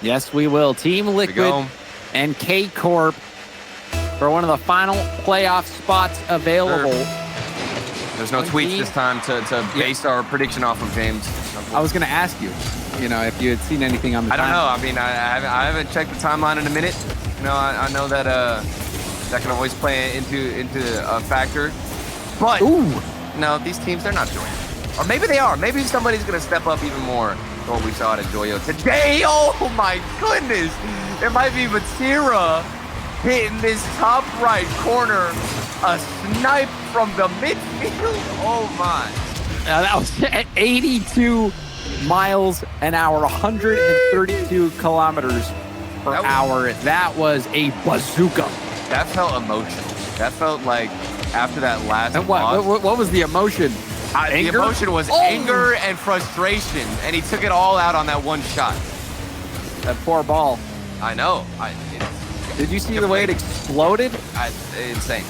Yes, we will. Team Liquid and KCorp for one of the final playoff spots available. There's no tweets this time to base our prediction off of, James. I was going to ask you, if you had seen anything on the I don't know. I mean, I haven't checked the timeline in a minute. I know that that can always play into a factor. But, no, these teams, they're not doing it. Or maybe they are. Maybe somebody's going to step up even more than what we saw at Joyo today. Oh, my goodness. It might be Vatira hitting this top right corner. A snipe from the midfield. Oh, my. That was at 82 miles an hour, 132 kilometers per hour. That was a bazooka. That felt emotional. That felt like after that last and what was the emotion? The emotion was anger and frustration, and he took it all out on that one shot. That poor ball. I know. Did you see the way it exploded? Insane.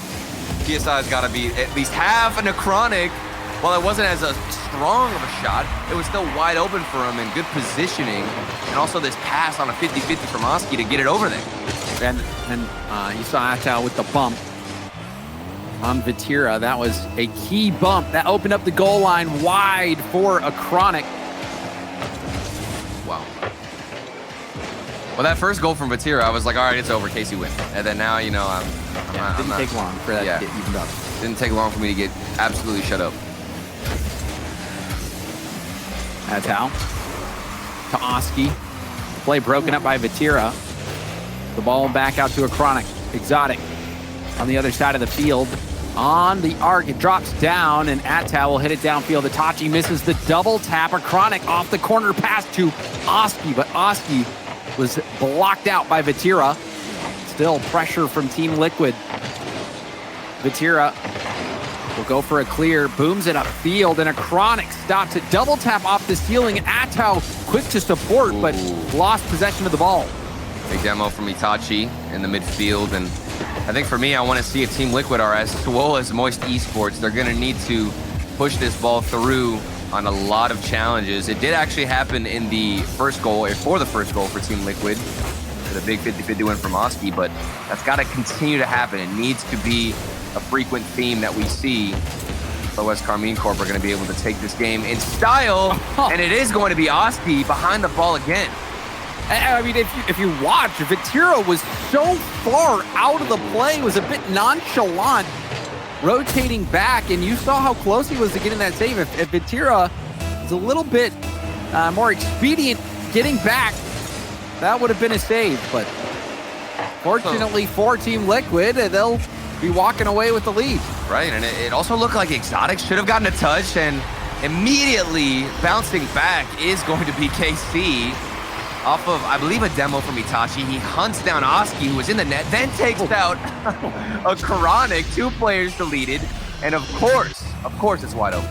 PSI's got to be at least half a necrotic. While it wasn't as strong of a shot, it was still wide open for him and good positioning. And also this pass on a 50-50 from Oski to get it over there. And you saw Atal with the bump on Vatira. That was a key bump that opened up the goal line wide for a chronic. Wow. Well, that first goal from Vatira, I was like, all right, it's over, KC win. And then now, it didn't take long for that to get evened up. Didn't take long for me to get absolutely shut up. Atal to Oski. Play broken up by Vatira. The ball back out to a chronic. Exotic on the other side of the field. On the arc, it drops down, and Atal will hit it downfield. Itachi misses the double tap. A chronic off the corner pass to Oski, but Oski was blocked out by Vatira. Still pressure from Team Liquid. Vatira will go for a clear, booms it upfield, and a chronic stops it. Double tap off the ceiling. Atal quick to support, but lost possession of the ball. Big demo from Itachi in the midfield, and I think for me, I want to see if Team Liquid are as swole as Moist Esports. They're going to need to push this ball through on a lot of challenges. It did actually happen in the first goal, or for the first goal for Team Liquid, with a big 50-50 win from Oski, but that's got to continue to happen. It needs to be a frequent theme that we see. Otherwise, Karmine Corp are going to be able to take this game in style, and it is going to be Oski behind the ball again. I mean, if you watch, Vatira was so far out of the play, was a bit nonchalant, rotating back, and you saw how close he was to getting that save. If Vatira was a little bit more expedient getting back, that would have been a save. But fortunately for Team Liquid, they'll be walking away with the lead. Right, and it also looked like Exotic should have gotten a touch, and immediately bouncing back is going to be KC. Off of, I believe, a demo from Itachi. He hunts down Oski, who was in the net, then takes out a chronic. 2 players deleted, and of course, it's wide open.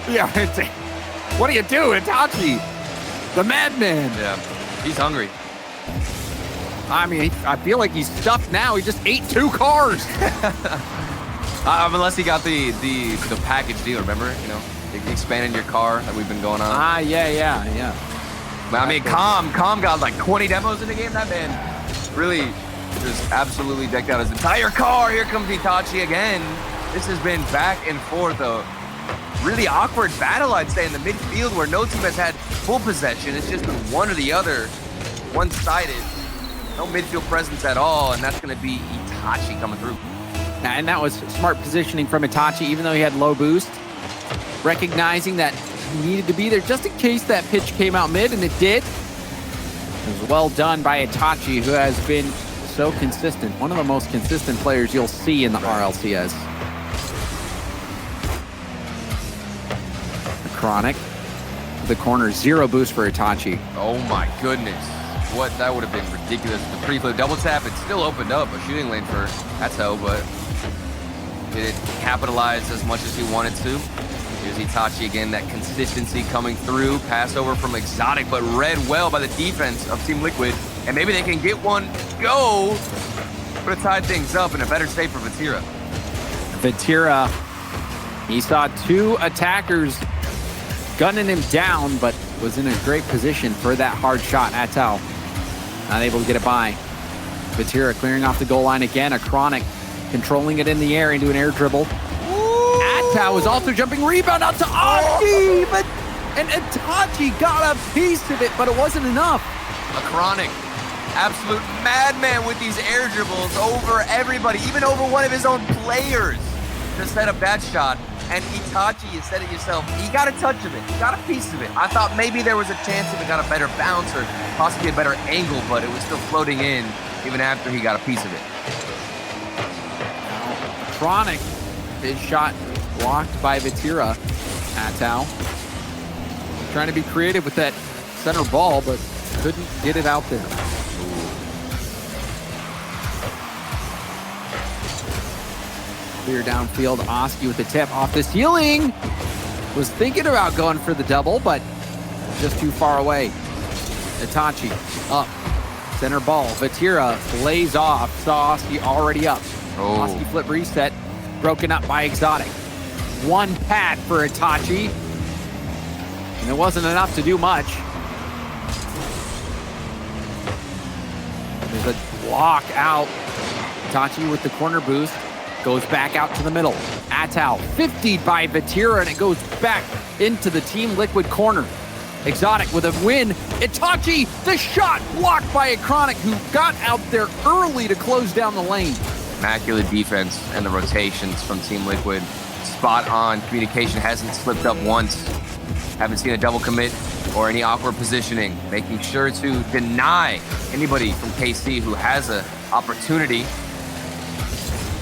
Yeah, what do you do, Itachi? The madman. Yeah, he's hungry. I mean, I feel like he's stuffed now. He just ate 2 cars. Unless he got the package deal, remember? Expanding your car that we've been going on. Yeah. I mean, Calm got like 20 demos in the game. That man really just absolutely decked out his entire car. Here comes Itachi again. This has been back and forth, a really awkward battle, I'd say, in the midfield where no team has had full possession. It's just been one or the other, one-sided. No midfield presence at all, and that's going to be Itachi coming through. And that was smart positioning from Itachi, even though he had low boost. Recognizing that he needed to be there just in case that pitch came out mid, and it did. It was well done by Itachi, who has been so consistent. One of the most consistent players you'll see in the RLCS. The chronic. The corner, 0 boost for Itachi. Oh my goodness. What, that would have been ridiculous. The pre-flip double tap, it still opened up a shooting lane for Ato, but did it capitalize as much as he wanted to. Here's Itachi again, that consistency coming through. Pass over from Exotic, but read well by the defense of Team Liquid. And maybe they can get one go. Would have tied things up in a better state for Vatira. Vatira, he saw 2 attackers gunning him down, but was in a great position for that hard shot. Atal Not able to get it by. Vatira clearing off the goal line again. A Chronic controlling it in the air into an air dribble. Atau is also jumping. Rebound out to Oski. But and Itachi got a piece of it, but it wasn't enough. A Chronic, absolute madman with these air dribbles over everybody, even over one of his own players to set up that shot. And Itachi, you said it yourself, he got a touch of it, he got a piece of it. I thought maybe there was a chance if it got a better bounce or possibly a better angle, but it was still floating in even after he got a piece of it. Chronic, his shot blocked by Vatira. Atau trying to be creative with that center ball, but couldn't get it out there. Clear downfield, Oski with the tip off the ceiling. Was thinking about going for the double, but just too far away. Itachi up, center ball. Vatira lays off, saw Oski already up. Oski flip reset, broken up by Exotic. One pad for Itachi. And it wasn't enough to do much. There's a block out. Itachi with the corner boost. Goes back out to the middle. Atau 50'd by Vatira, and it goes back into the Team Liquid corner. Exotic with a win. Itachi, the shot blocked by a Chronic who got out there early to close down the lane. Immaculate defense and the rotations from Team Liquid. Spot on. Communication hasn't slipped up once. Haven't seen a double commit or any awkward positioning. Making sure to deny anybody from KC who has an opportunity.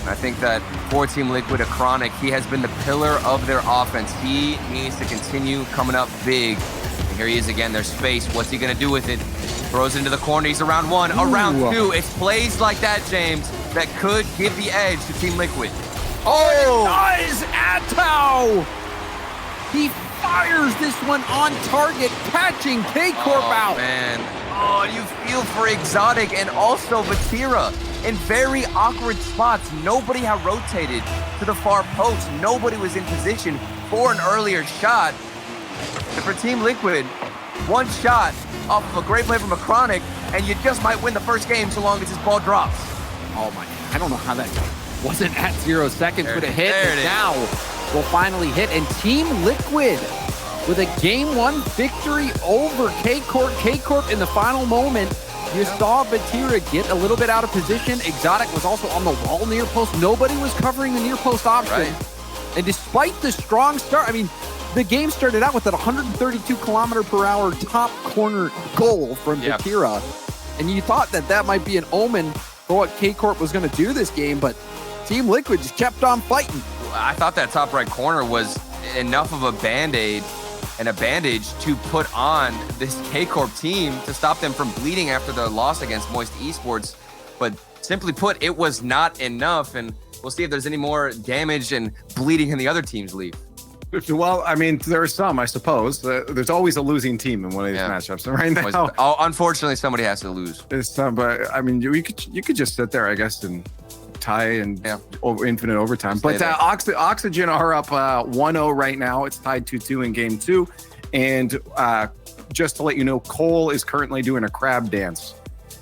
I think that for Team Liquid, a Chronic, he has been the pillar of their offense. He needs to continue coming up big. And here he is again, there's space. What's he gonna do with it? Throws it into the corner, he's around one, around two. It's plays like that, James, that could give the edge to Team Liquid. Oh, it does! Atau! He fires this one on target, catching KCorp out. Man. Oh, you feel for Exotic and also Vatira. In very awkward spots, nobody had rotated to the far post. Nobody was in position for an earlier shot. And for Team Liquid, one shot off of a great play from a Chronic, and you just might win the first game so long as this ball drops. Oh my, I don't know how that wasn't at 0 seconds with a hit, and now will finally hit. And Team Liquid with a game 1 victory over KCorp. KCorp in the final moment. You saw Vatira get a little bit out of position. Exotic was also on the wall near post. Nobody was covering the near post option. Right. And despite the strong start, I mean, the game started out with that 132-kilometer-per-hour top corner goal from Vatira. And you thought that that might be an omen for what KCorp was going to do this game, but Team Liquid just kept on fighting. I thought that top right corner was enough of a Band-Aid and a bandage to put on this KCorp team to stop them from bleeding after the loss against Moist Esports. But simply put, it was not enough, and we'll see if there's any more damage and bleeding in the other team's leave. Well, I mean, there are some, I suppose. There's always a losing team in one of these matchups. And right now, unfortunately, somebody has to lose. There's some, but I mean, you could just sit there, I guess, and tie and over infinite overtime. But Oxygen are up 1-0 right now. It's tied 2-2 in game 2. And just to let you know, Cole is currently doing a crab dance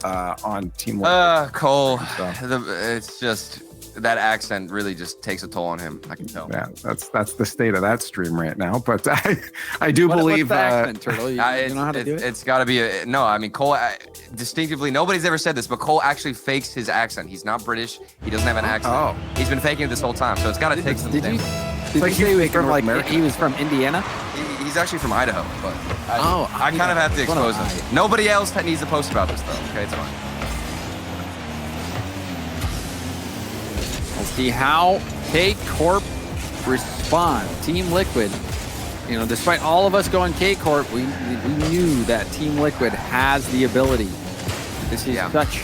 on Team Liquid. Cole, it's just that accent really just takes a toll on him. I can tell. Yeah, that's the state of that stream right now. But I do believe what's the accent, Turtle? You know how to do it? It's got to be no. I mean, Cole distinctively. Nobody's ever said this, but Cole actually fakes his accent. He's not British. He doesn't have an accent. Oh. He's been faking it this whole time. So it's got to take some. Did you say he was from he was from Indiana? He's actually from Idaho, but I kind of have to expose him. Nobody else needs to post about this though. Okay, it's fine. We'll see how KCorp respond. Team Liquid, you know, despite all of us going KCorp, we knew that Team Liquid has the ability. This is such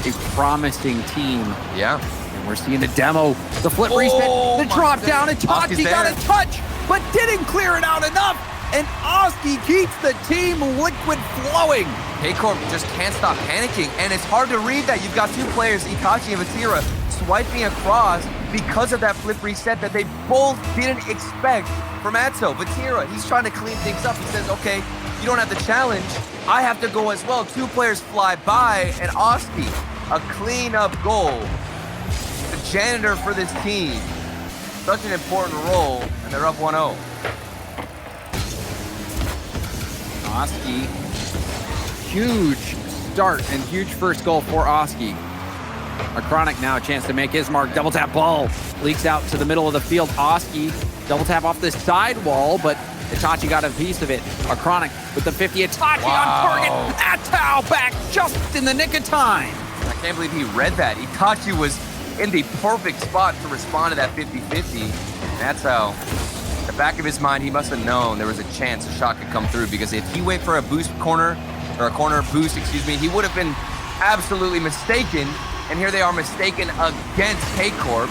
a promising team. Yeah. And we're seeing the demo, the flip reset, the drop down, and Totsky got a touch, but didn't clear it out enough. And Oski keeps the Team Liquid flowing. KCorp just can't stop panicking, and it's hard to read that. You've got two players, Itachi and Vatira, swiping across because of that flip reset that they both didn't expect from Atso. Vatira, he's trying to clean things up. He says, okay, you don't have the challenge. I have to go as well. 2 players fly by, and Oski, a clean-up goal. The janitor for this team. Such an important role, and they're up 1-0. Oski, huge start and huge first goal for Oski. Chronic now a chance to make his mark. Double tap ball leaks out to the middle of the field. Oski double tap off the side wall, but Itachi got a piece of it. Chronic with the 50. Itachi on target. Atao back just in the nick of time. I can't believe he read that. Itachi was in the perfect spot to respond to that 50-50. That's how, the back of his mind, he must have known there was a chance a shot could come through, because if he went for a boost corner, or a corner boost, excuse me, he would have been absolutely mistaken. And here they are mistaken against KCorp.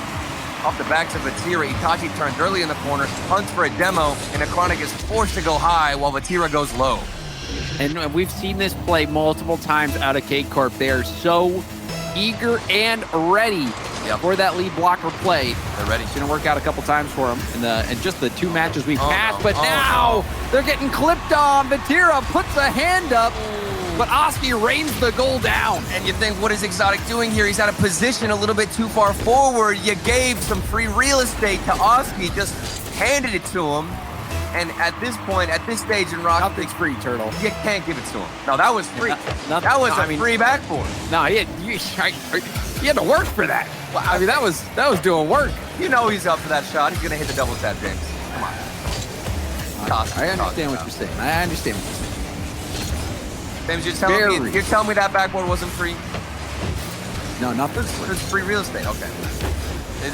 Off the backs of Vatira, Itachi turns early in the corner, hunts for a demo, and Chronic is forced to go high while Vatira goes low. And we've seen this play multiple times out of KCorp. They are so eager and ready for that lead blocker play. They're ready. It's going to work out a couple times for them in just the 2 matches we've passed. But now they're getting clipped on. Vatira puts a hand up, but Oski rains the goal down. And you think, what is Exotic doing here? He's out of position a little bit too far forward. You gave some free real estate to Oski, just handed it to him. And at this point, at this stage in Rock, nothing's free, Turtle. You can't give it to him. No, that was free. That was a free backboard. No, he had to work for that. Well, I mean, that was doing work. You know he's up for that shot. He's gonna hit the double tap, James. Come on. I understand what you're saying. I understand what you're saying. James, you're telling me that backboard wasn't free? No, nothing. It's free real estate. Okay.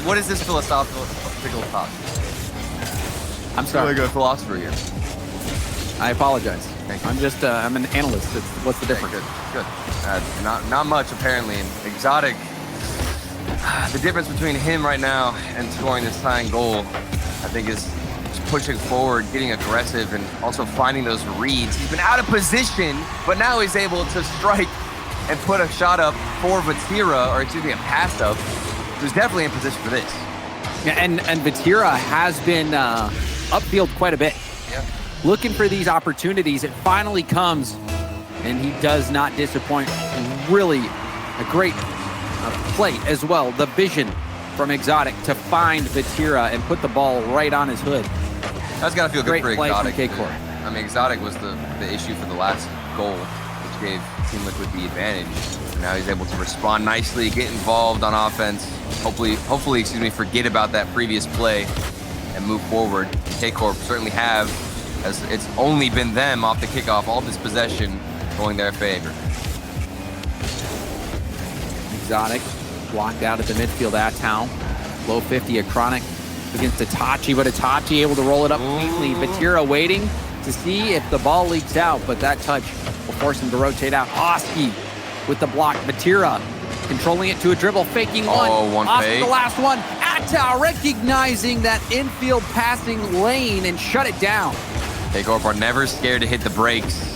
What is this philosophical talk? I'm sorry. Really good philosopher here. I apologize. I'm just I'm an analyst. What's the difference? Good. Not much apparently. And Exotic, the difference between him right now and scoring this tying goal, I think, is just pushing forward, getting aggressive, and also finding those reads. He's been out of position, but now he's able to strike and put a shot up for Vatira, or excuse me, a pass up, who's definitely in position for this. Yeah, and Vatira has been upfield quite a bit. Yeah. Looking for these opportunities. It finally comes, and he does not disappoint. Really a great play as well. The vision from Exotic to find Vatira and put the ball right on his hood. That's got to feel good for Exotic. Great play from KCorp. I mean, Exotic was the issue for the last goal, which gave Team Liquid the advantage. Now he's able to respond nicely, get involved on offense. Hopefully, excuse me, forget about that previous play and move forward. KCorp certainly have, as it's only been them off the kickoff, all this possession going their favor. Exotic blocked out at the midfield. Atao, low 50, a Chronic against Itachi, but Itachi able to roll it up neatly. Vatira waiting to see if the ball leaks out, but that touch will force him to rotate out. Oski with the block. Vatira controlling it to a dribble, faking one. Oski the last one. Atao recognizing that infield passing lane and shut it down. KCorp are never scared to hit the brakes.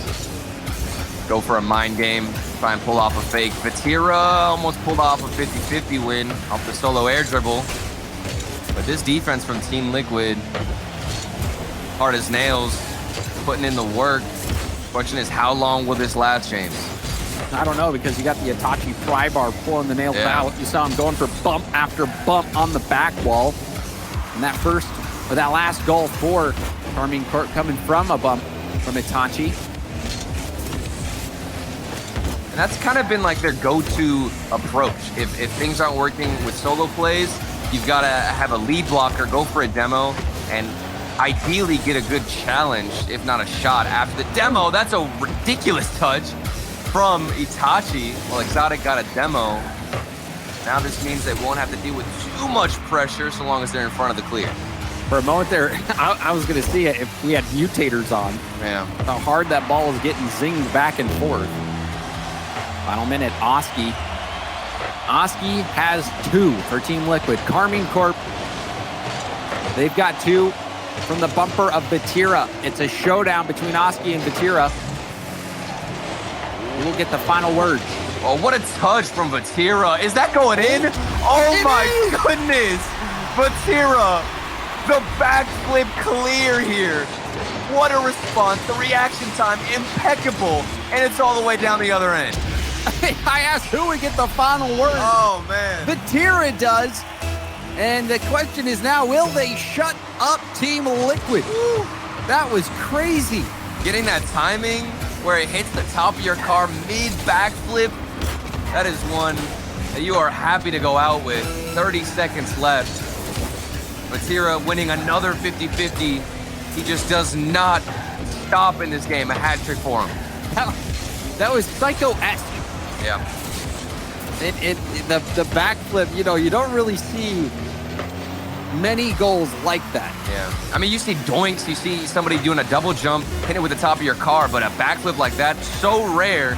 Go for a mind game, try and pull off a fake. Vatira almost pulled off a 50-50 win off the solo air dribble. But this defense from Team Liquid, hard as nails, putting in the work. Question is, how long will this last, James? I don't know, because you got the Itachi pry bar pulling the nails out. You saw him going for bump after bump on the back wall. And that last goal for Karmine Corp coming from a bump from Itachi. And that's kind of been like their go-to approach. If things aren't working with solo plays, you've got to have a lead blocker, go for a demo, and ideally get a good challenge, if not a shot, after the demo. That's a ridiculous touch from Itachi. Well, Exotic got a demo. Now this means they won't have to deal with too much pressure so long as they're in front of the clear. For a moment there, I was going to see it if we had mutators on. Yeah. How hard that ball is getting zinged back and forth. Final minute, Oski. Oski has 2 for Team Liquid. Karmine Corp, they've got 2 from the bumper of Vatira. It's a showdown between Oski and Vatira. We'll get the final word. Oh, what a touch from Vatira. Is that going in? Oh my goodness. Vatira, the backflip clear here. What a response. The reaction time, impeccable. And it's all the way down the other end. I asked who would get the final word. Oh, man. Vatira does. And the question is now, will they shut up Team Liquid? Woo. That was crazy. Getting that timing where it hits the top of your car mid-backflip, that is one that you are happy to go out with. 30 seconds left. Vatira winning another 50-50. He just does not stop in this game. A hat trick for him. That was Psycho-esque. Yeah. The backflip, you don't really see many goals like that. Yeah. I mean, you see doinks, you see somebody doing a double jump, hit it with the top of your car, but a backflip like that, so rare.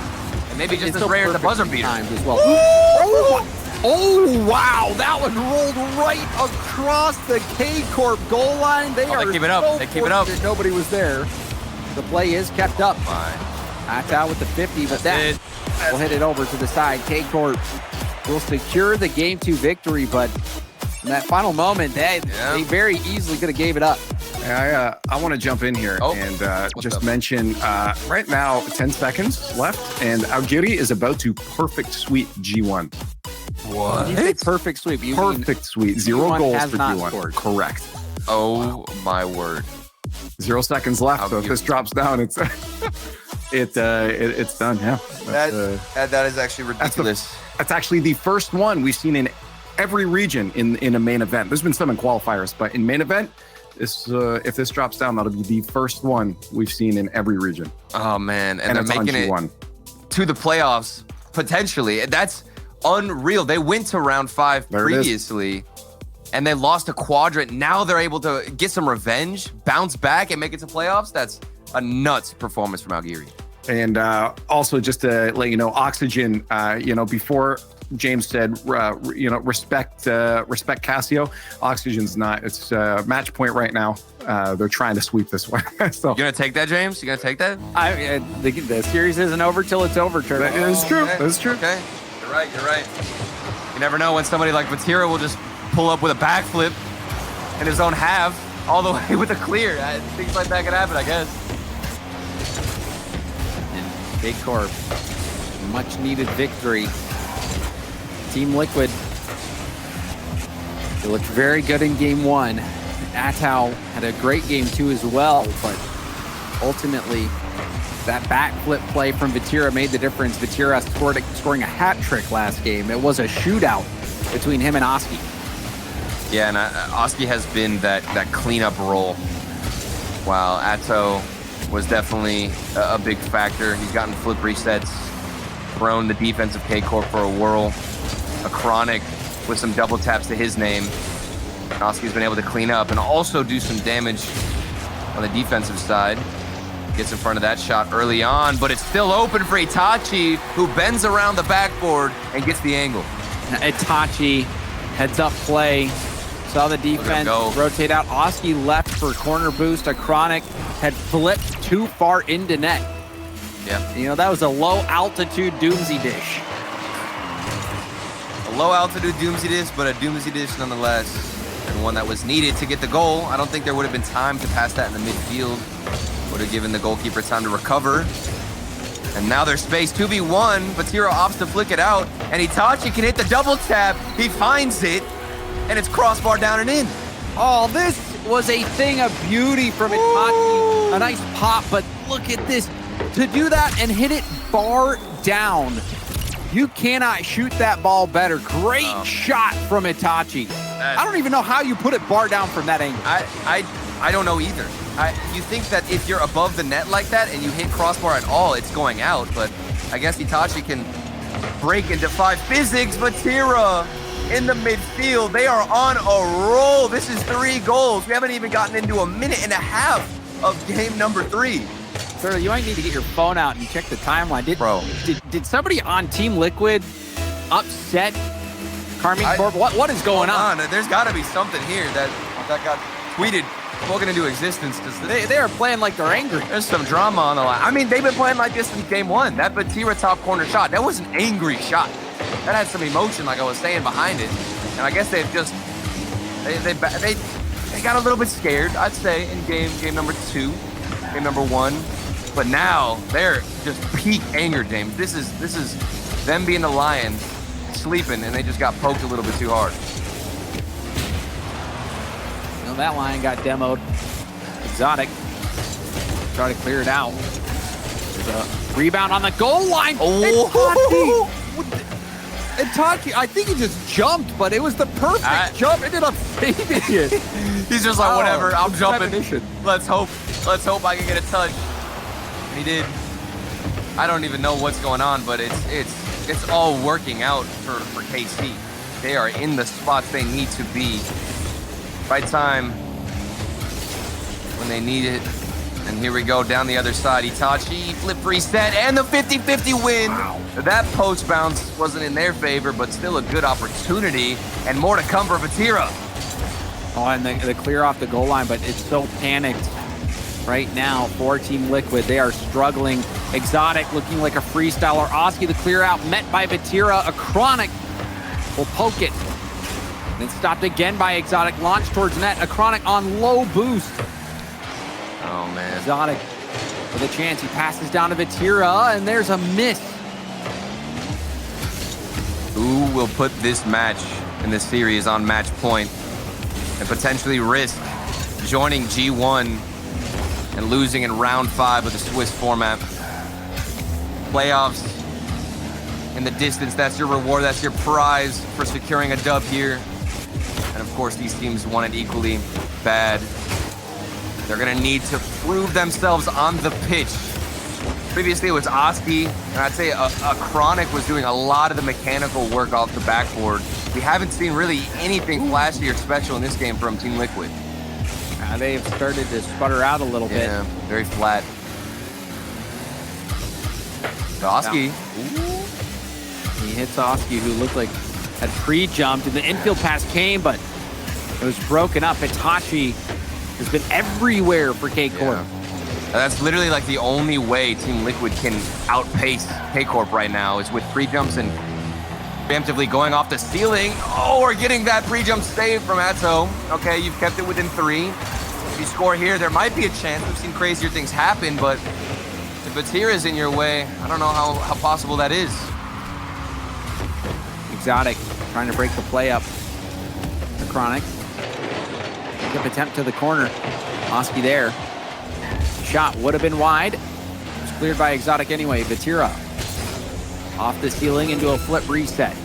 And maybe just as rare as the buzzer beater. As well. Oh, wow. That one rolled right across the KCorp goal line. They keep it up. They keep it up. Nobody was there. The play is kept up. That's out with the 50, but that will hit it over to the side. KCorp will secure the Game 2 victory, but in that final moment, they very easily could have gave it up. I want to jump in here and just mention right now 10 seconds left, and Algiri is about to perfect sweep G1. What? You say perfect sweep. You perfect sweep. 0 goals for G1. Scored. Correct. Oh my word. 0 seconds left. So if this drops down, it's it's done. Yeah. That is actually ridiculous. That's actually the first one we've seen in every region in a main event. There's been some in qualifiers, but in main event, if this drops down, that'll be the first one we've seen in every region. Oh man, and they're making it to the playoffs potentially. That's unreal. They went to round 5 previously, and they lost a quadrant. Now they're able to get some revenge, bounce back, and make it to playoffs. That's a nuts performance from Algiri. And also, just to let you know, Oxygen, before James said, respect Casio. Oxygen's not. It's match point right now. They're trying to sweep this one. So you gonna take that, James? You gonna take that? The series isn't over till it's over, Turtle. That is true. Okay. That's true. Okay, you're right. You never know when somebody like Vatira will just pull up with a backflip in his own half all the way with a clear. Things like that could happen, I guess. KCorp, much needed victory. Team Liquid, they looked very good in game 1. Atau had a great game 2 as well, but ultimately that backflip play from Vatira made the difference. Vatira scoring a hat trick last game. It was a shootout between him and Oski. Yeah, and Oski has been that cleanup role, while Atau was definitely a big factor. He's gotten flip resets, thrown the defense of KCorp for a whirl, a chronic with some double taps to his name. Oski's been able to clean up and also do some damage on the defensive side. Gets in front of that shot early on, but it's still open for Itachi, who bends around the backboard and gets the angle. Itachi heads up play. Saw the defense rotate out. Oski left for corner boost. A chronic had flipped too far into net. Yeah. That was a low altitude doomsy dish. A low altitude doomsy dish, but a doomsy dish nonetheless. And one that was needed to get the goal. I don't think there would have been time to pass that in the midfield. Would have given the goalkeeper time to recover. And now there's space, 2v1. Vatira opts to flick it out. And Itachi can hit the double tap. He finds it. And it's crossbar down and in. Oh, this was a thing of beauty from Itachi. A nice pop, but look at this. To do that and hit it bar down, you cannot shoot that ball better. Great shot from Itachi. I don't even know how you put it bar down from that angle. I don't know either. You think that if you're above the net like that and you hit crossbar at all, it's going out. But I guess Itachi can break and defy physics. Vatira in the midfield. They are on a roll. This is 3 goals. We haven't even gotten into a minute and a half of game number 3. Sir, you might need to get your phone out and check the timeline. Did somebody on Team Liquid upset Karmine Corp? What is going on? There's got to be something here that got tweeted, spoken into existence. They are playing like they're angry. There's some drama on the line. I mean, they've been playing like this since game 1. That Vatira top corner shot, that was an angry shot. That had some emotion, like I was saying, behind it. And I guess they've just they got a little bit scared, I'd say, in game number 2. game number 1. But now they're just peak anger, James. This is them being the lion, sleeping, and they just got poked a little bit too hard. Well, that lion got demoed. Exotic. Try to clear it out. There's a rebound on the goal line. Oh! And Taki, I think he just jumped, but it was the perfect jump. Ended up saving it. He's just like, whatever, I'm jumping. Premonition. Let's hope I can get a touch. He did. I don't even know what's going on, but it's all working out for KC. They are in the spots they need to be. Right time when they need it. And here we go down the other side. Itachi, flip reset, and the 50-50 win. Wow. That post bounce wasn't in their favor, but still a good opportunity. And more to come for Vatira. Oh, and the clear off the goal line, but it's so panicked right now for Team Liquid. They are struggling. Exotic looking like a freestyler. Oski the clear out, met by Vatira. A Chronic will poke it. Then stopped again by Exotic. Launched towards net. A Chronic on low boost. Oh, man. Exotic with a chance. He passes down to Vatira, and there's a miss. Who will put this match in this series on match point and potentially risk joining G1 and losing in round 5 of the Swiss format? Playoffs in the distance, that's your reward, that's your prize for securing a dub here. And of course, these teams want it equally bad. They're gonna need to prove themselves on the pitch. Previously, it was Oski, and I'd say a Chronic was doing a lot of the mechanical work off the backboard. We haven't seen really anything flashy or special in this game from Team Liquid. They've started to sputter out a little bit. Yeah, very flat. Oski. He hits Oski, who looked like had pre-jumped, and the infield pass came, but it was broken up. Hitachi has been everywhere for KCorp. Yeah. That's literally like the only way Team Liquid can outpace KCorp right now is with pre-jumps and preemptively going off the ceiling. Oh, we're getting that pre-jump save from Atto. Okay, you've kept it within 3. If you score here, there might be a chance. We've seen crazier things happen, but if Vatira's in your way, I don't know how possible that is. Exotic trying to break the play up. The Chronic. Good attempt to the corner. Oski there. Shot would have been wide. It was cleared by Exotic anyway. Vatira off the ceiling into a flip reset.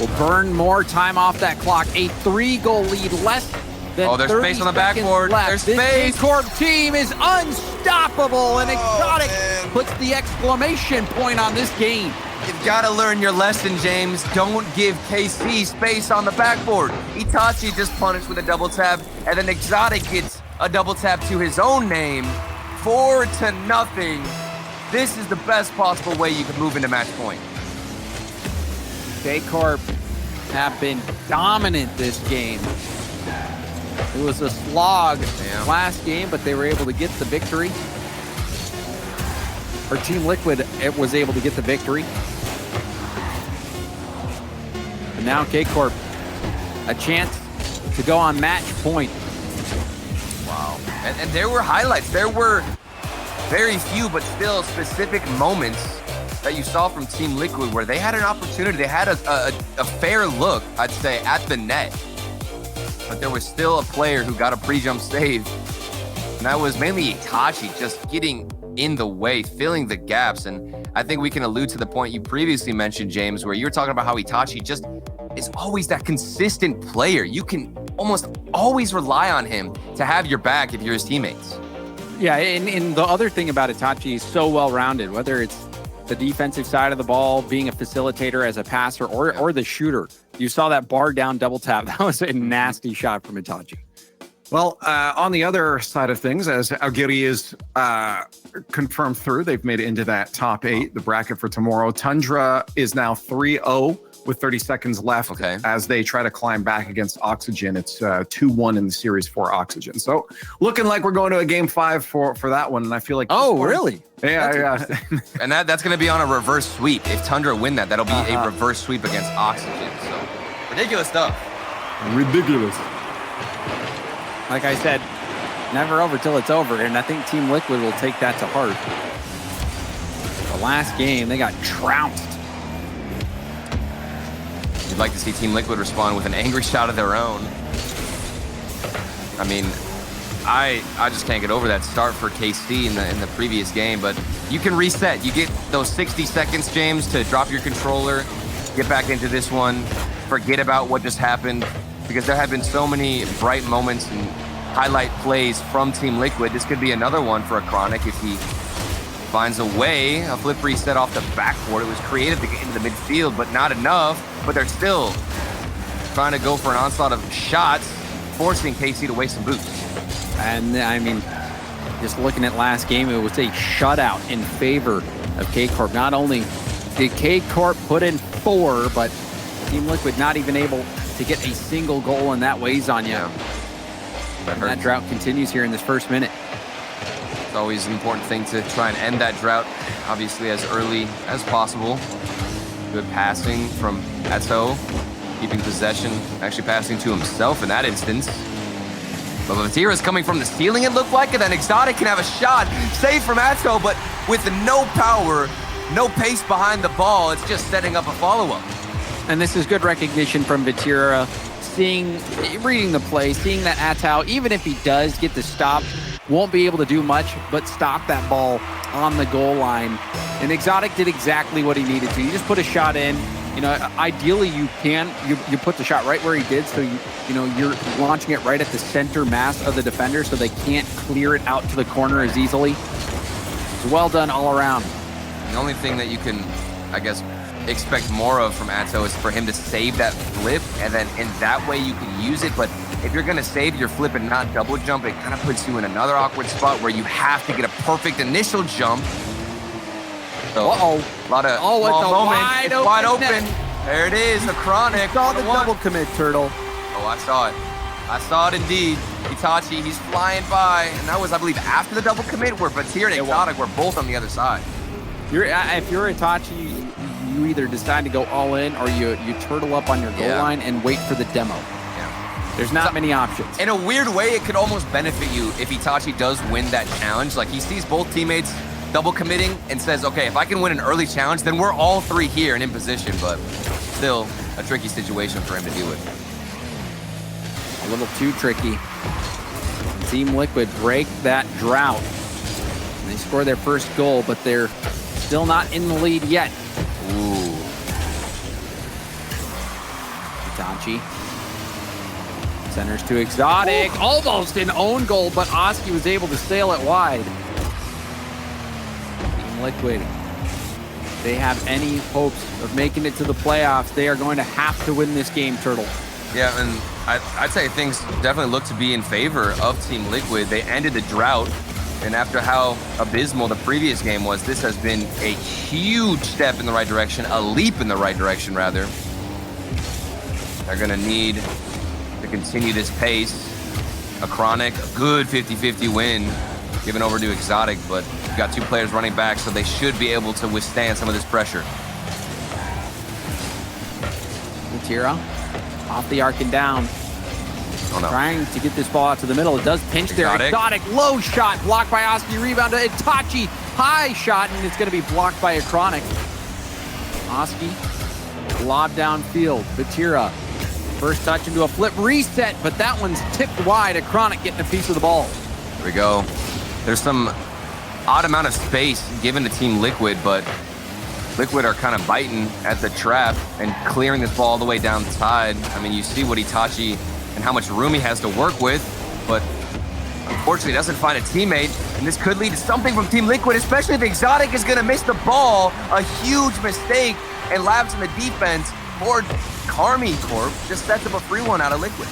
Will burn more time off that clock. A 3-goal lead, less than there's 30 space on the seconds backboard. left. There's this space. KCorp team is unstoppable, and Exotic puts the exclamation point on this game. You've got to learn your lesson, James. Don't give KC space on the backboard. Itachi just punished with a double tap, and then Exotic gets a double tap to his own name. 4-0. This is the best possible way you can move into match point. KCorp have been dominant this game. It was a slog last game, but they were able to get the victory. Or Team Liquid was able to get the victory. And now KCorp, a chance to go on match point. Wow. And there were highlights. There were very few, but still specific moments that you saw from Team Liquid where they had an opportunity. They had a fair look, I'd say, at the net. But there was still a player who got a pre-jump save. And that was mainly Itachi just getting in the way, filling the gaps. And I think we can allude to the point you previously mentioned, James, where you were talking about how Itachi just is always that consistent player. You can almost always rely on him to have your back if you're his teammates. Yeah, and the other thing about Itachi is so well-rounded, whether it's the defensive side of the ball, being a facilitator as a passer, or the shooter. You saw that bar down double tap. That was a nasty shot from Itachi. Well, on the other side of things, as Aguirre is confirmed through, they've made it into that top 8, the bracket for tomorrow. Tundra is now 3-0 with 30 seconds left as they try to climb back against Oxygen. It's 2-1 in the series for Oxygen. So looking like we're going to a game 5 for that one. And I feel like... Oh, really? Yeah. And that's going to be on a reverse sweep. If Tundra win that, that'll be a reverse sweep against Oxygen. So ridiculous stuff. Ridiculous. Like I said, never over till it's over, and I think Team Liquid will take that to heart. The last game, they got trounced. You'd like to see Team Liquid respond with an angry shot of their own. I mean, I just can't get over that start for KC in the previous game, but you can reset. You get those 60 seconds, James, to drop your controller, get back into this one, forget about what just happened, because there have been so many bright moments and highlight plays from Team Liquid. This could be another one for Chronic if he finds a way. A flip reset off the backboard. It was creative to get into the midfield, but not enough. But they're still trying to go for an onslaught of shots, forcing KC to waste some boosts. And I mean, just looking at last game, it was a shutout in favor of KCorp. Not only did KCorp put in 4, but Team Liquid not even able to get a single goal, and that weighs on you. Yeah. And that drought continues here in this first minute. It's always an important thing to try and end that drought, obviously, as early as possible. Good passing from Atto, keeping possession, actually passing to himself in that instance. But Vatira's coming from the ceiling, it looked like, and then Exotic can have a shot. Saved from Atto, but with no power, no pace behind the ball. It's just setting up a follow-up. And this is good recognition from Vatira, reading the play, seeing that Atto, even if he does get the stop, won't be able to do much, but stop that ball on the goal line. And Exotic did exactly what he needed to. You just put a shot in. You know, ideally you put the shot right where he did, so you're launching it right at the center mass of the defender, so they can't clear it out to the corner as easily. It's well done all around. The only thing that you can, I guess, expect more of from Atto is for him to save that flip, and then in that way you can use it. But if you're going to save your flip and not double jump, it kind of puts you in another awkward spot where you have to get a perfect initial jump. So, a lot of small moments. It's wide open. There it is, the Chronic. Saw the double commit, Turtle. Oh, I saw it. I saw it indeed. Itachi, he's flying by, and that was, I believe, after the double commit, where Vatira and Exotic were both on the other side. If you're Itachi, you either decide to go all in or you turtle up on your goal line and wait for the demo. Yeah. There's not many options. In a weird way, it could almost benefit you if Itachi does win that challenge. Like, he sees both teammates double committing and says, okay, if I can win an early challenge, then we're all 3 here and in position, but still a tricky situation for him to deal with. A little too tricky. Team Liquid break that drought. And they score their first goal, but they're still not in the lead yet. Ooh. Itachi centers to Exotic. Ooh. Almost an own goal, but Oski was able to sail it wide. Team Liquid, if they have any hopes of making it to the playoffs, they are going to have to win this game, Turtle. Yeah, and I'd say things definitely look to be in favor of Team Liquid. They ended the drought, and after how abysmal the previous game was, this has been a huge step in the right direction, a leap in the right direction, rather. They're going to need to continue this pace. A Chronic, a good 50-50 win, given over to Exotic, but you've got 2 players running back, so they should be able to withstand some of this pressure. Vatira off the arc and down. Oh, no. Trying to get this ball out to the middle. It does pinch there. Exotic, low shot, blocked by Oski. Rebound to Itachi. High shot, and it's going to be blocked by a Chronic. Oski, lob downfield. Vatira, first touch into a flip reset, but that one's tipped wide. A Chronic getting a piece of the ball. There we go. There's some odd amount of space given to Team Liquid, but Liquid are kind of biting at the trap and clearing this ball all the way down the side. I mean, you see what Itachi and how much room he has to work with, but unfortunately doesn't find a teammate, and this could lead to something from Team Liquid, especially if Exotic is going to miss the ball. A huge mistake and labs in the defense for Karmine Corp. Just sets up a free one out of Liquid.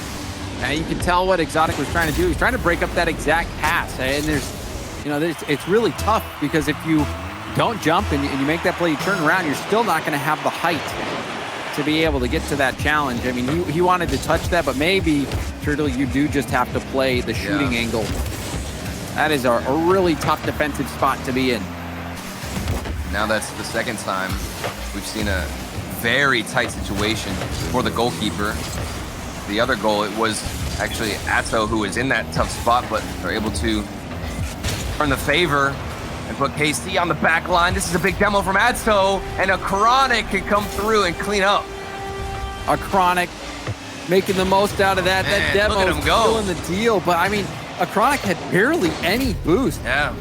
Now you can tell what Exotic was trying to do. He's trying to break up that exact pass, and it's really tough, because if you don't jump and you make that play, you turn around, you're still not going to have the height to be able to get to that challenge. I mean, he wanted to touch that, but maybe, Turtle, you do just have to play the shooting angle. That is a really tough defensive spot to be in. Now that's the second time we've seen a very tight situation for the goalkeeper. The other goal, it was Actually, Atto, who is in that tough spot, but they're able to turn the favor and put KC on the back line. This is a big demo from Atto, and a Chronic can come through and clean up. A Chronic making the most out of that. That demo look at him go. doing the deal. But I mean, a Chronic had barely any boost. Yeah.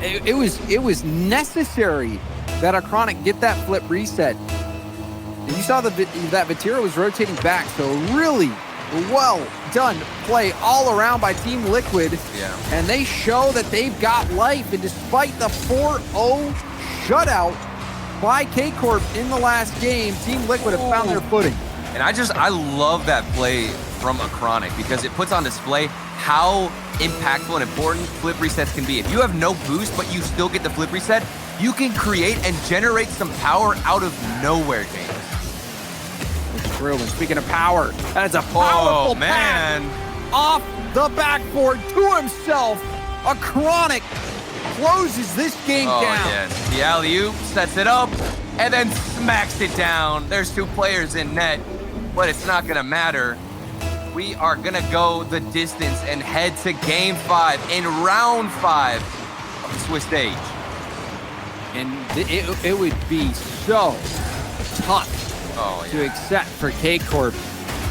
It was necessary that a Chronic get that flip reset. And you saw that Vatira was rotating back, so really well done play all around by Team Liquid. Yeah. And they show that they've got life. And despite the 4-0 shutout by KCorp in the last game, Team Liquid have found their footing. And I love that play from a Chronic because it puts on display how impactful and important flip resets can be. If you have no boost, but you still get the flip reset, you can create and generate some power out of nowhere, James. It's true. And speaking of power, that is a powerful pass off the backboard to himself. A Chronic closes this game down. Yes. The alley-oop sets it up and then smacks it down. There's 2 players in net, but it's not gonna matter. We are gonna go the distance and head to game 5 in round 5 of the Swiss stage. And it would be so tough to accept for KCorp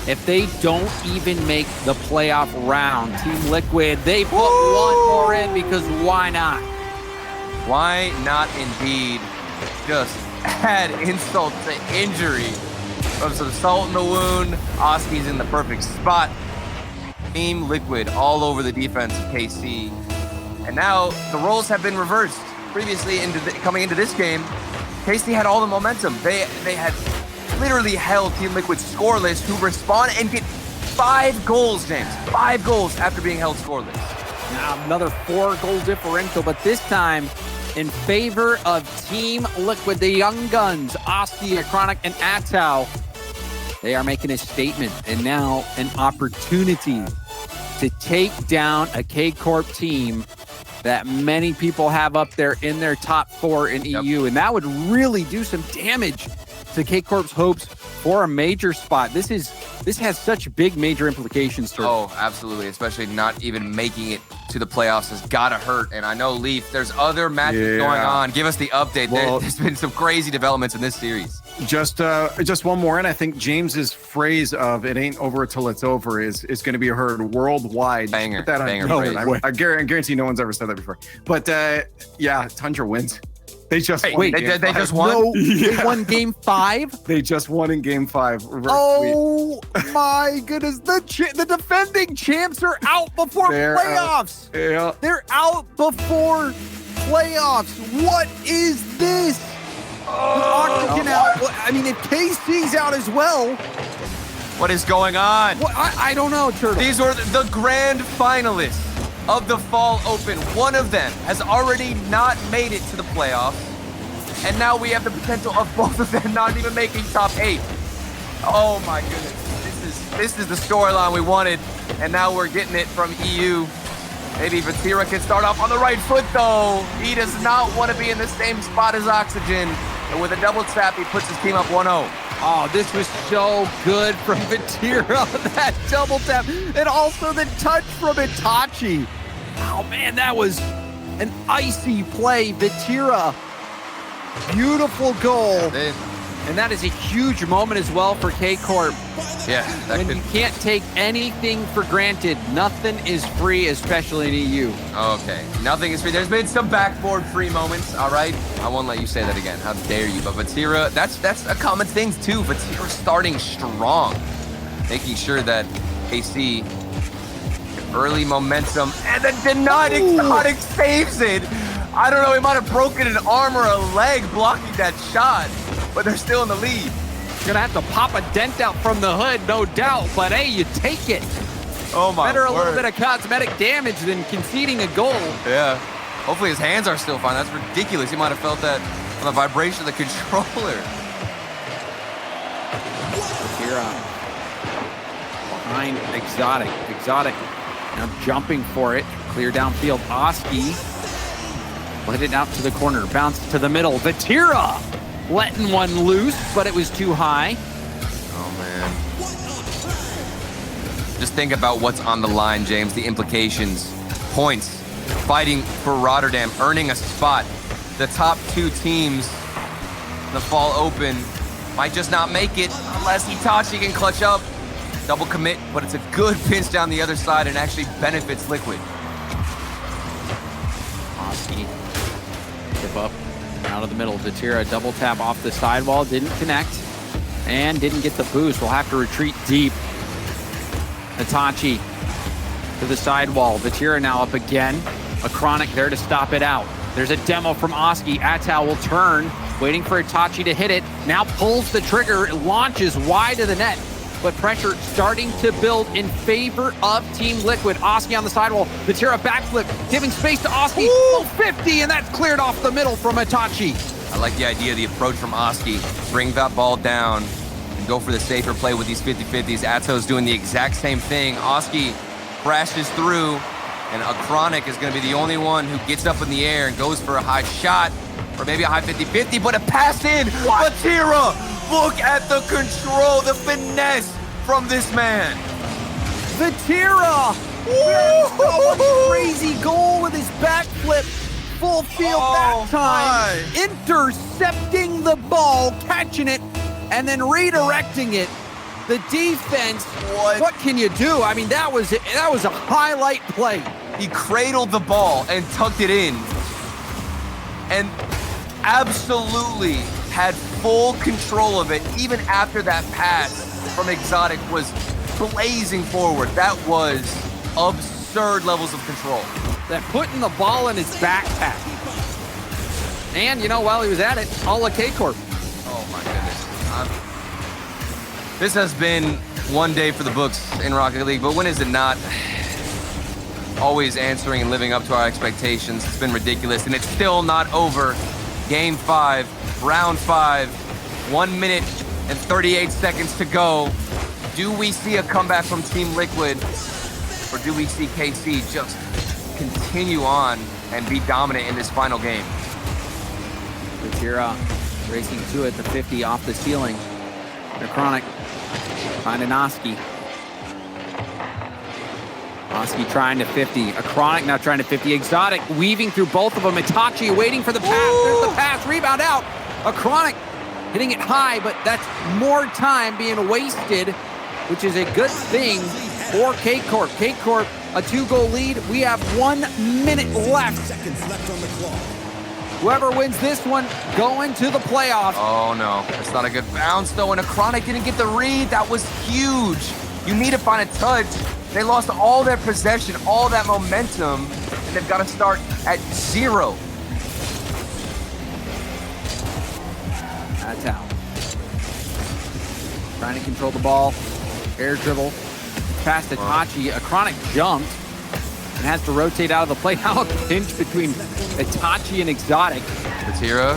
if they don't even make the playoff round. Team Liquid, they put one more in because why not? Why not indeed? Just add insult to injury. From some salt in the wound, Oski's in the perfect spot. Team Liquid all over the defense of KC. And now the roles have been reversed. Previously, coming into this game, KC had all the momentum. They had literally held Team Liquid scoreless, who respond and get 5 goals, James. 5 goals after being held scoreless. Now another 4-goal differential, but this time in favor of Team Liquid, the young guns, Oski, Chronic, and Atto. They are making a statement, and now an opportunity to take down a KCorp team that many people have up there in their top 4 in EU, and that would really do some damage to KCorp's hopes for a major spot. This has such big major implications. Oh, absolutely, especially not even making it to the playoffs has gotta hurt. And I know, Leaf, there's other matches going on. Give us the update. Well, there's been some crazy developments in this series. Just one more, and I think James's phrase of "it ain't over till it's over" is going to be heard worldwide. Banger, Put that banger on. phrase. I guarantee no one's ever said that before. But yeah, Tundra wins. They just won. They just won? No, they won game 5. They just won in game 5. Oh my goodness! The defending champs are out before playoffs. Yeah, they're out before playoffs. What is this? Oxygen out. I mean, if KC's out as well. What is going on? Well, I don't know, Turtle. These were the grand finalists of the Fall Open. One of them has already not made it to the playoffs. And now we have the potential of both of them not even making top 8. Oh my goodness. This is the storyline we wanted. And now we're getting it from EU. Maybe Vatira can start off on the right foot though. He does not want to be in the same spot as Oxygen. And with a double tap, he puts his team up 1-0. Oh, this was so good from Vatira, that double tap. And also the touch from Itachi. Oh man, that was an icy play. Vatira, beautiful goal. And that is a huge moment as well for KCorp. Yeah. When you can't take anything for granted, nothing is free, especially in EU. Okay, nothing is free. There's been some backboard free moments, all right? I won't let you say that again. How dare you? But Vatira, that's a common thing too. Vatira starting strong, making sure that KC early momentum and then denied. Exotic saves it. I don't know, he might have broken an arm or a leg blocking that shot, but they're still in the lead. Gonna have to pop a dent out from the hood, no doubt, but hey, you take it. Oh my Better word. a little bit of cosmetic damage than conceding a goal. Yeah. Hopefully his hands are still fine. That's ridiculous. He might have felt that on the vibration of the controller. Here behind Exotic. Exotic now jumping for it. Clear downfield. Oski let it out to the corner. Bounce to the middle. Vatira letting one loose, but it was too high. Oh, man. Just think about what's on the line, James, the implications. Points, fighting for Rotterdam, earning a spot. The top 2 teams in the Fall Open might just not make it unless Itachi can clutch up. Double commit, but it's a good pinch down the other side and actually benefits Liquid. Oski, tip up, out of the middle. Vatira double tap off the sidewall, didn't connect, and didn't get the boost. We'll have to retreat deep. Itachi to the sidewall. Vatira now up again. A Chronic there to stop it out. There's a demo from Oski. Atal will turn, waiting for Itachi to hit it. Now pulls the trigger, it launches wide of the net. But pressure starting to build in favor of Team Liquid. Oski on the sidewall. Vatira backflip, giving space to Oski. Full 50, and that's cleared off the middle from Itachi. I like the idea, the approach from Oski. Bring that ball down and go for the safer play with these 50-50s. Ato's doing the exact same thing. Oski crashes through, and a Chronic is going to be the only one who gets up in the air and goes for a high shot, or maybe a high 50-50, but a pass in. Vatira, look at the control, the finesse from this man. Vatira! A crazy goal with his backflip. Full field that time. Intercepting the ball, catching it, and then redirecting it. The defense, what can you do? I mean, that was a highlight play. He cradled the ball and tucked it in, and absolutely had full control of it, even after that pass from Exotic was blazing forward. That was absurd levels of control. That putting the ball in his backpack. And, you know, while he was at it, all of KCorp. Oh, my goodness. This has been one day for the books in Rocket League, but when is it not? Always answering and living up to our expectations. It's been ridiculous, and it's still not over. Game 5, round 5, 1 minute and 38 seconds to go. Do we see a comeback from Team Liquid, or do we see KC just continue on and be dominant in this final game? Vatira racing to it, the 50 off the ceiling. The Chronic finding Oski. Oski trying to 50. A Chronic now trying to 50. Exotic weaving through both of them. Itachi waiting for the pass. There's the pass. Rebound out. A Chronic hitting it high, but that's more time being wasted, which is a good thing for KCorp. KCorp, a 2-goal lead. We have 1 minute left. Whoever wins this one, going to the playoffs. Oh no, that's not a good bounce though, and a Chronic didn't get the read. That was huge. You need to find a touch. They lost all their possession, all that momentum, and they've got to start at 0. That's out. Trying to control the ball. Air dribble. Past Itachi. A Chronic jumped and has to rotate out of the play. Now a pinch between Itachi and Exotic. Vatira.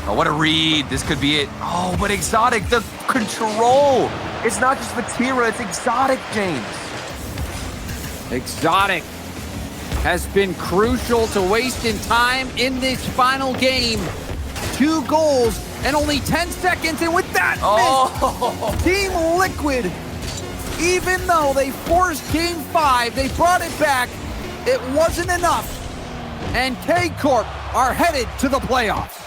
Oh, what a read. This could be it. Oh, but Exotic, the control. It's not just Vatira, it's Exotic, James. Exotic has been crucial to wasting time in this final game. 2 goals and only 10 seconds, and with that miss, Team Liquid, even though they forced Game 5, they brought it back, it wasn't enough, and KCorp are headed to the playoffs.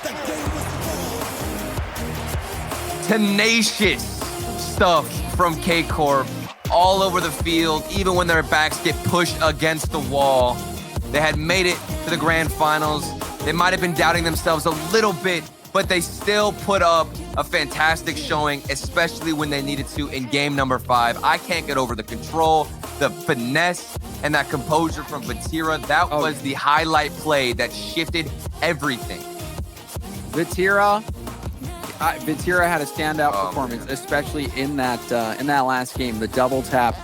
Tenacious stuff from KCorp all over the field, even when their backs get pushed against the wall. They had made it to the grand finals. They might have been doubting themselves a little bit, but they still put up a fantastic showing, especially when they needed to in game number 5. I can't get over the control, the finesse, and that composure from Vatira. That was the highlight play that shifted everything. Vatira had a standout performance, especially in that last game. The double tap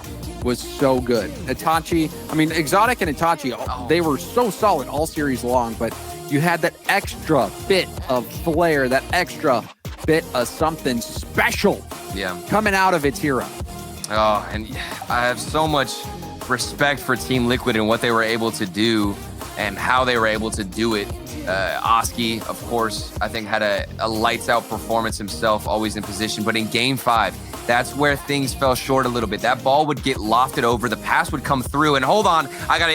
was so good. Itachi, I mean, Exotic and Itachi, they were so solid all series long, but you had that extra bit of flair, that extra bit of something special coming out of Vatira. Oh, and I have so much respect for Team Liquid and what they were able to do. and how they were able to do it. Oski, of course, I think had a lights out performance himself, always in position. But in game 5, that's where things fell short a little bit. That ball would get lofted over, the pass would come through, and hold on, I got to